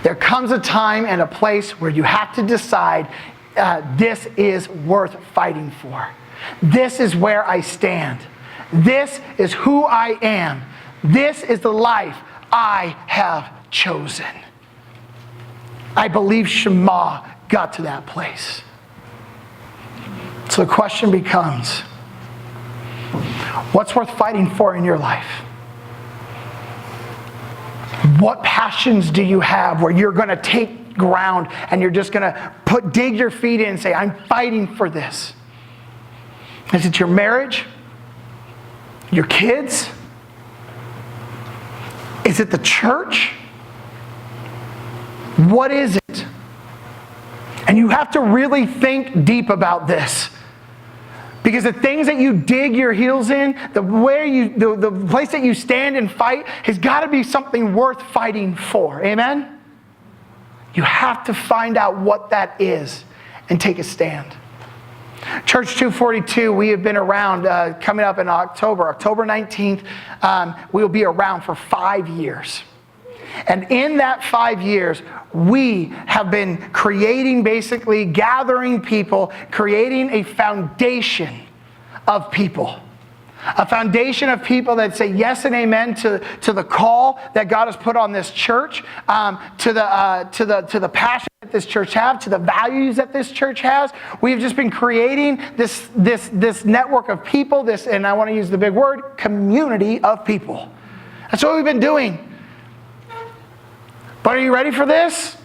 There comes a time and a place where you have to decide, this is worth fighting for. This is where I stand. This is who I am. This is the life I have chosen. I believe Shema got to that place. So the question becomes, what's worth fighting for in your life? What passions do you have where you're going to take ground and you're just going to dig your feet in and say, I'm fighting for this? Is it your marriage? Your kids? Is it the church? What is it? And you have to really think deep about this. Because the things that you dig your heels in, the place that you stand and fight has got to be something worth fighting for. Amen? You have to find out what that is and take a stand. Church 242, we have been around coming up in October 19th. We will be around for 5 years. And in that 5 years, we have been creating, basically gathering people, creating a foundation of people. A foundation of people that say yes and amen to the call that God has put on this church, to the passion that this church has, to the values that this church has. We've just been creating this network of people, and I want to use the big word, community of people. That's what we've been doing. But are you ready for this?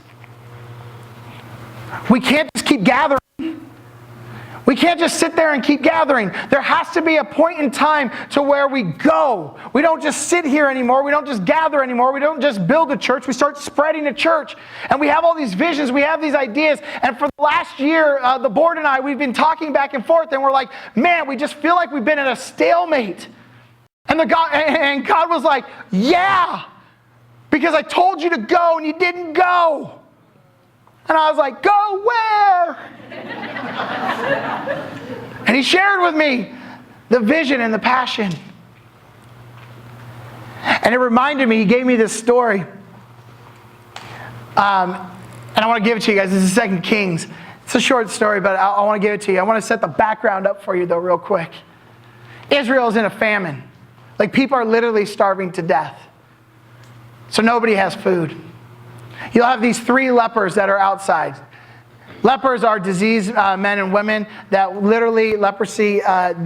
We can't just keep gathering. We can't just sit there and keep gathering. There has to be a point in time to where we go. We don't just sit here anymore. We don't just gather anymore. We don't just build a church. We start spreading a church. And we have all these visions. We have these ideas. And for the last year, the board and I, we've been talking back and forth. And we're like, man, we just feel like we've been at a stalemate. And God was like, yeah, because I told you to go and you didn't go. And I was like, go where? And he shared with me the vision and the passion. And it reminded me, he gave me this story. And I want to give it to you guys. This is 2 Kings. It's a short story, but I want to give it to you. I want to set the background up for you, though, real quick. Israel is in a famine. Like, people are literally starving to death. So nobody has food. You'll have these 3 lepers that are outside. Lepers are diseased men and women that literally, leprosy,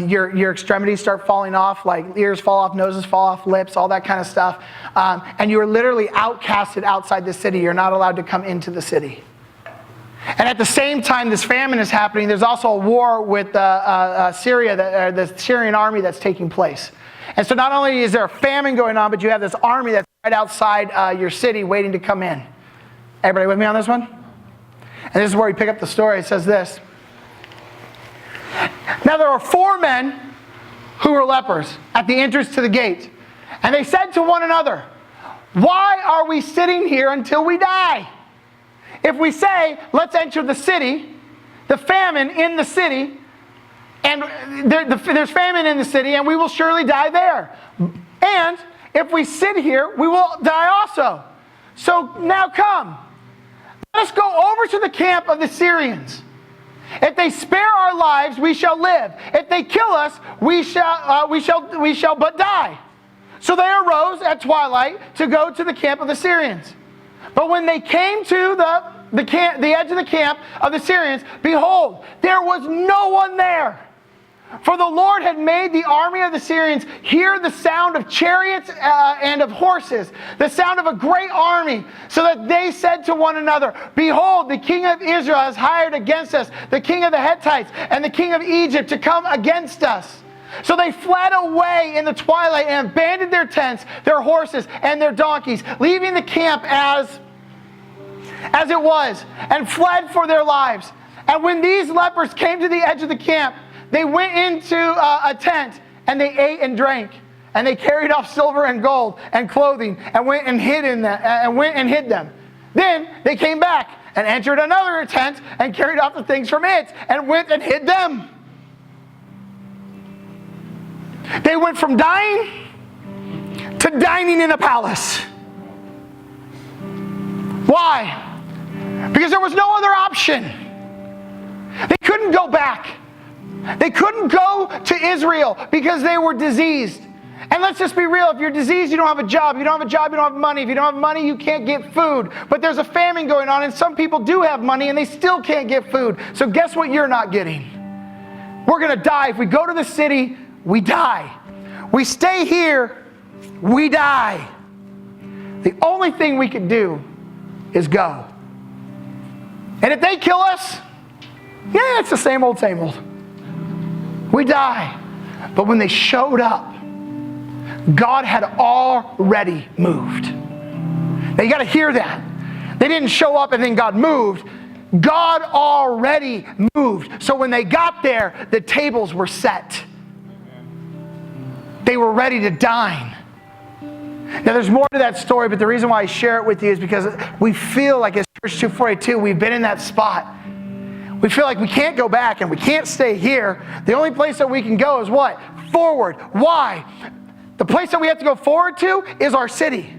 your extremities start falling off, like ears fall off, noses fall off, lips, all that kind of stuff. And you are literally outcasted outside the city. You're not allowed to come into the city. And at the same time this famine is happening, there's also a war with Syria, the Syrian army that's taking place. And so not only is there a famine going on, but you have this army that's right outside your city waiting to come in. Everybody with me on this one? And this is where we pick up the story. It says this. Now there were 4 men who were lepers at the entrance to the gate. And they said to one another, why are we sitting here until we die? If we say, let's enter the city, the famine in the city, and there's famine in the city, and we will surely die there. And if we sit here, we will die also. So now come. Let us go over to the camp of the Syrians. If they spare our lives, we shall live. If they kill us, we shall but die. So they arose at twilight to go to the camp of the Syrians. But when they came to the edge of the camp of the Syrians, behold, there was no one there. For the Lord had made the army of the Syrians hear the sound of chariots and of horses, the sound of a great army, so that they said to one another, behold, the king of Israel has hired against us the king of the Hittites and the king of Egypt to come against us. So they fled away in the twilight and abandoned their tents, their horses, and their donkeys, leaving the camp as it was, and fled for their lives. And when these lepers came to the edge of the camp, they went into a tent, and they ate and drank. And they carried off silver and gold and clothing, and went and hid them. Then they came back and entered another tent and carried off the things from it, and went and hid them. They went from dying to dining in a palace. Why? Because there was no other option. They couldn't go back. They couldn't go to Israel because they were diseased. And let's just be real, if you're diseased, you don't have a job. If you don't have a job, you don't have money. If you don't have money, you can't get food. But there's a famine going on, and some people do have money, and they still can't get food. So guess what you're not getting? We're going to die. If we go to the city, we die. We stay here, we die. The only thing we can do is go. And if they kill us, yeah, it's the same old, same old. We die. But when they showed up, God had already moved. Now you got to hear that. They didn't show up and then God moved. God already moved. So when they got there, the tables were set. They were ready to dine. Now there's more to that story, but the reason why I share it with you is because we feel like as Church 242, we've been in that spot. We feel like we can't go back and we can't stay here. The only place that we can go is what? Forward. Why? The place that we have to go forward to is our city.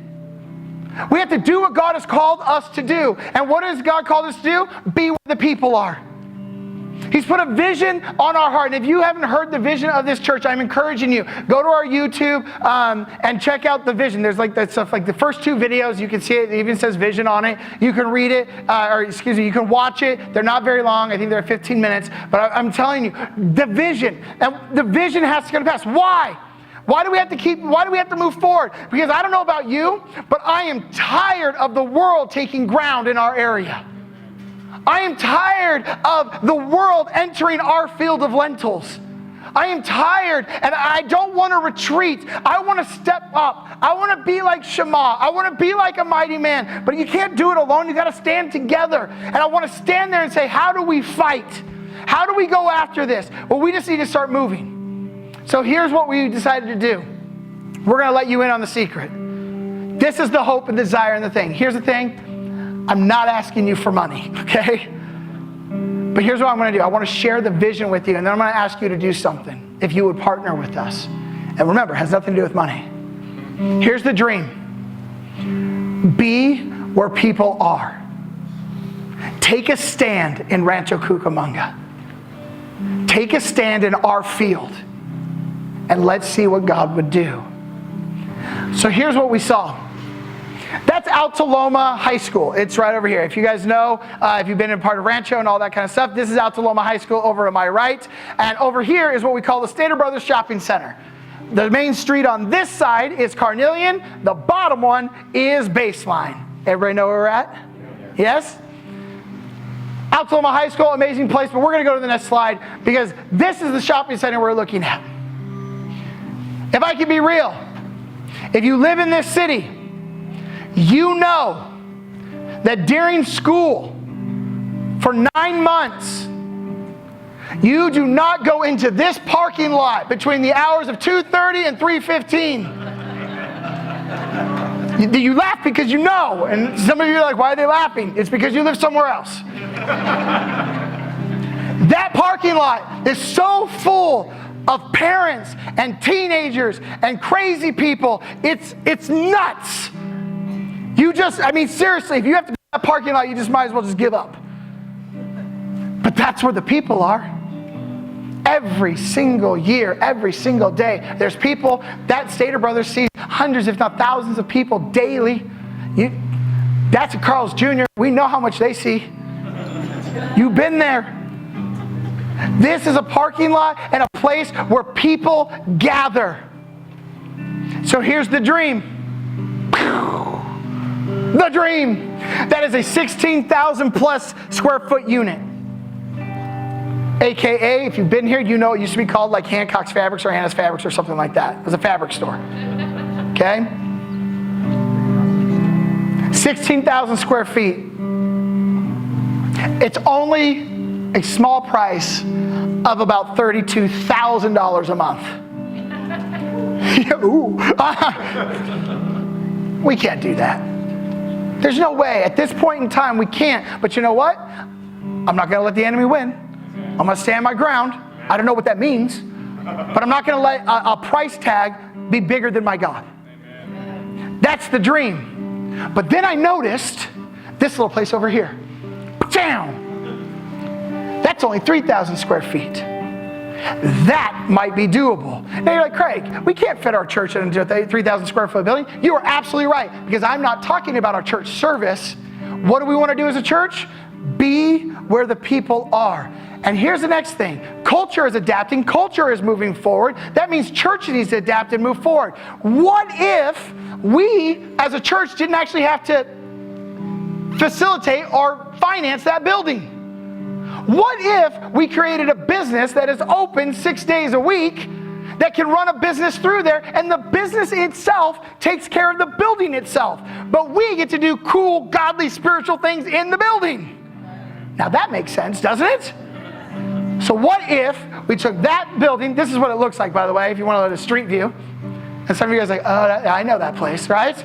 We have to do what God has called us to do. And what has God called us to do? Be where the people are. He's put a vision on our heart. And if you haven't heard the vision of this church, I'm encouraging you, go to our YouTube and check out the vision. There's like that stuff, like the first 2 videos, you can see it. It even says vision on it. You can read it, you can watch it. They're not very long. I think they're 15 minutes. But I'm telling you, the vision. And the vision has to come to pass. Why? Why do we have to move forward? Because I don't know about you, but I am tired of the world taking ground in our area. I am tired of the world entering our field of lentils. I am tired, and I don't want to retreat. I want to step up. I want to be like Shema. I want to be like a mighty man. But you can't do it alone. You got to stand together. And I want to stand there and say, how do we fight? How do we go after this? Well, we just need to start moving. So here's what we decided to do. We're going to let you in on the secret. This is the hope and desire and the thing. Here's the thing. I'm not asking you for money, okay? But here's what I'm going to do. I want to share the vision with you, and then I'm going to ask you to do something if you would partner with us. And remember, it has nothing to do with money. Here's the dream. Be where people are. Take a stand in Rancho Cucamonga. Take a stand in our field. And let's see what God would do. So here's what we saw. That's Altaloma High School. It's right over here. If you guys know, if you've been in part of Rancho and all that kind of stuff, this is Altaloma High School over to my right. And over here is what we call the Stater Brothers Shopping Center. The main street on this side is Carnelian. The bottom one is Baseline. Everybody know where we're at? Yes? Altaloma High School, amazing place. But we're going to go to the next slide because this is the shopping center we're looking at. If I can be real, if you live in this city, you know that during school for 9 months, you do not go into this parking lot between the hours of 2:30 and 3:15. You laugh because you know, and some of you are like, why are they laughing? It's because you live somewhere else. That parking lot is so full of parents and teenagers and crazy people. It's nuts. Seriously, if you have to go to that parking lot, you just might as well just give up. But that's where the people are. Every single year, every single day, there's people. That Stater Brothers sees hundreds, if not thousands of people daily. That's at Carl's Jr. We know how much they see. You've been there. This is a parking lot and a place where people gather. So here's the dream. The dream. That is a 16,000 plus square foot unit. AKA, if you've been here, you know it used to be called like Hancock's Fabrics or Hannah's Fabrics or something like that. It was a fabric store. Okay? 16,000 square feet. It's only a small price of about $32,000 a month. We can't do that. There's no way. At this point in time, we can't. But you know what? I'm not going to let the enemy win. I'm going to stand my ground. I don't know what that means. But I'm not going to let a price tag be bigger than my God. That's the dream. But then I noticed this little place over here. Down. That's only 3,000 square feet. That might be doable. Now you're like, Craig, we can't fit our church into a 3,000 square foot building. You are absolutely right, because I'm not talking about our church service. What do we want to do as a church? Be where the people are. And here's the next thing. Culture is adapting. Culture is moving forward. That means church needs to adapt and move forward. What if we, as a church, didn't actually have to facilitate or finance that building? What if we created a business that is open 6 days a week, that can run a business through there, and the business itself takes care of the building itself, but we get to do cool, godly, spiritual things in the building? Now that makes sense, doesn't it? So what if we took that building, this is what it looks like, by the way, if you want to look at a street view, and some of you guys are like, oh, I know that place, right?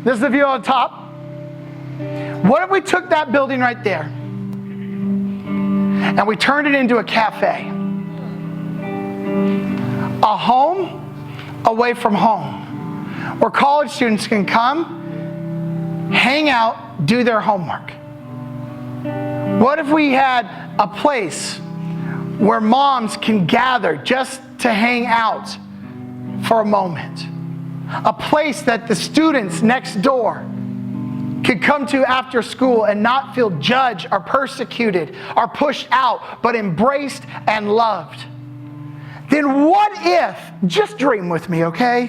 This is the view on top. What if we took that building right there, and we turned it into a cafe? A home away from home, where college students can come, hang out, do their homework. What if we had a place where moms can gather just to hang out for a moment? A place that the students next door could come to after school and not feel judged or persecuted or pushed out, but embraced and loved. Then what if, just dream with me, okay?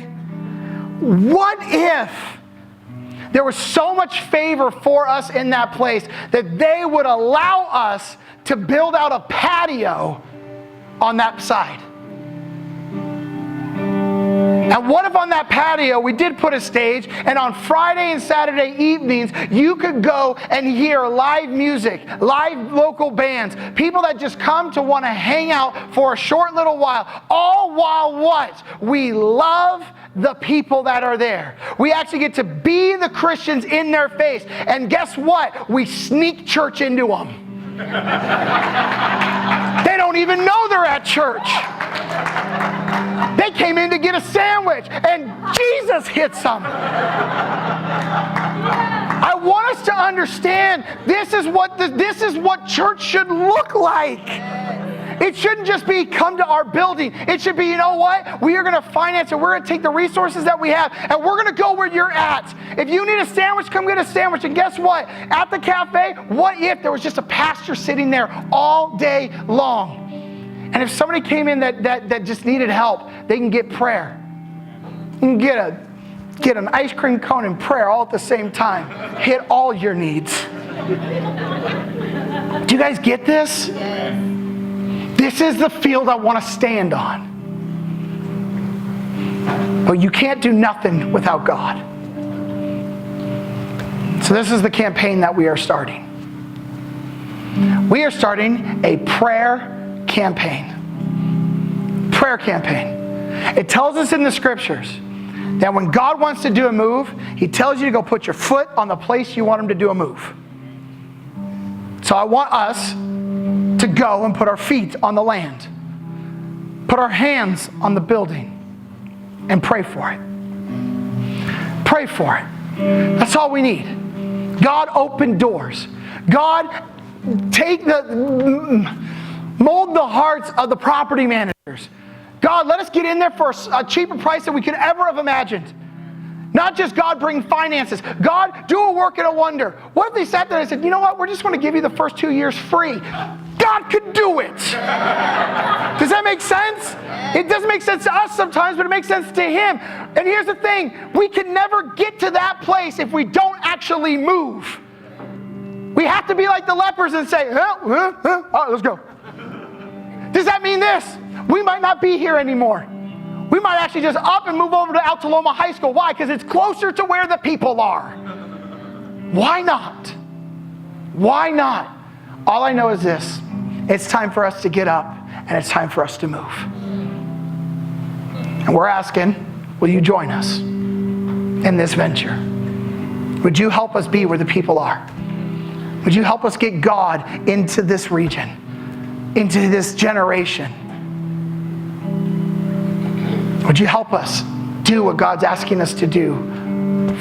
What if there was so much favor for us in that place that they would allow us to build out a patio on that side? And what if on that patio we did put a stage, and on Friday and Saturday evenings you could go and hear live music, live local bands, people that just come to want to hang out for a short little while, all while what? We love the people that are there. We actually get to be the Christians in their face. And guess what? We sneak church into them. They don't even know they're at church. They came in to get a sandwich, and Jesus hits them. I want us to understand this is what church should look like. It shouldn't just be come to our building. It should be, you know what? We are going to finance it. We're going to take the resources that we have, and we're going to go where you're at. If you need a sandwich, come get a sandwich. And guess what? At the cafe, what if there was just a pastor sitting there all day long? And if somebody came in that just needed help, they can get prayer. You can get an ice cream cone and prayer all at the same time. Hit all your needs. Do you guys get this? Yes. This is the field I want to stand on. But you can't do nothing without God. So this is the campaign that we are starting. We are starting a prayer campaign. Prayer campaign. It tells us in the scriptures that when God wants to do a move, He tells you to go put your foot on the place you want Him to do a move. So I want us to go and put our feet on the land, put our hands on the building, and pray for it. Pray for it. That's all we need. God, open doors. God, mold the hearts of the property managers. God, let us get in there for a cheaper price than we could ever have imagined. Not just God bring finances. God, do a work and a wonder. What if they sat there and said, you know what, we're just going to give you the first 2 years free. God could do it. Does that make sense? It doesn't make sense to us sometimes, but it makes sense to Him. And here's the thing. We can never get to that place if we don't actually move. We have to be like the lepers and say, all right, let's go. Does that mean this? We might not be here anymore. We might actually just up and move over to Altaloma High School. Why? Because it's closer to where the people are. Why not? Why not? All I know is this. It's time for us to get up, and it's time for us to move. And we're asking, will you join us in this venture? Would you help us be where the people are? Would you help us get God into this region, into this generation? Would you help us do what God's asking us to do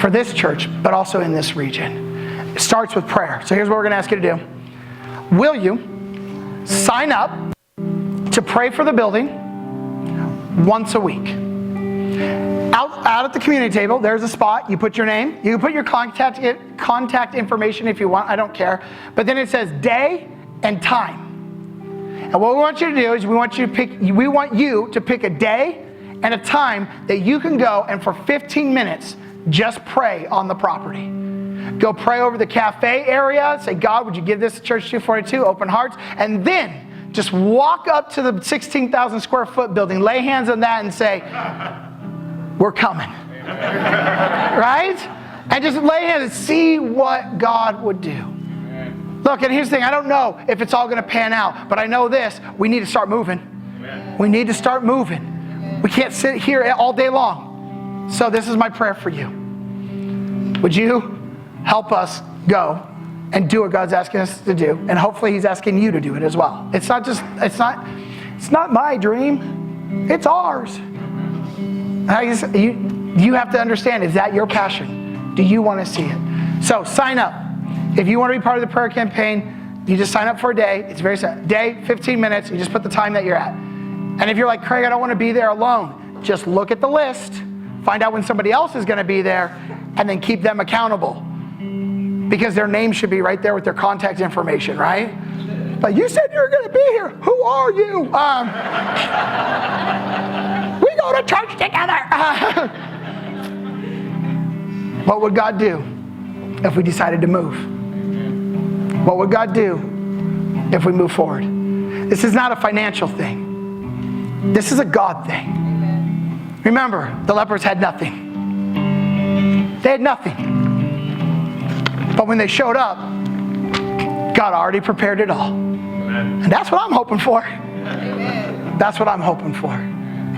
for this church, but also in this region? It starts with prayer. So here's what we're going to ask you to do. Will you sign up to pray for the building once a week? Out at the community table, there's a spot. You put your name. You can put your contact information if you want. I don't care. But then it says day and time. And what we want you to do is we want you to pick a day and a time that you can go and for 15 minutes just pray on the property. Go pray over the cafe area. Say, God, would you give this to Church 242? Open hearts. And then just walk up to the 16,000 square foot building, lay hands on that and say, we're coming. Right? And just lay hands and see what God would do. Look, and here's the thing. I don't know if it's all going to pan out, but I know this. We need to start moving. We need to start moving. We can't sit here all day long. So this is my prayer for you. Would you help us go and do what God's asking us to do? And hopefully He's asking you to do it as well. It's not my dream. It's ours. You have to understand, is that your passion? Do you want to see it? So sign up. If you want to be part of the prayer campaign, you just sign up for a day. It's very simple. Day, 15 minutes. You just put the time that you're at. And if you're like, Craig, I don't want to be there alone, just look at the list, find out when somebody else is going to be there, and then keep them accountable. Because their name should be right there with their contact information, right? But you said you were going to be here. Who are you? We go to church together. What would God do if we decided to move? What would God do if we move forward? This is not a financial thing. This is a God thing. Remember, the lepers had nothing. They had nothing. But when they showed up, God already prepared it all. And that's what I'm hoping for. That's what I'm hoping for.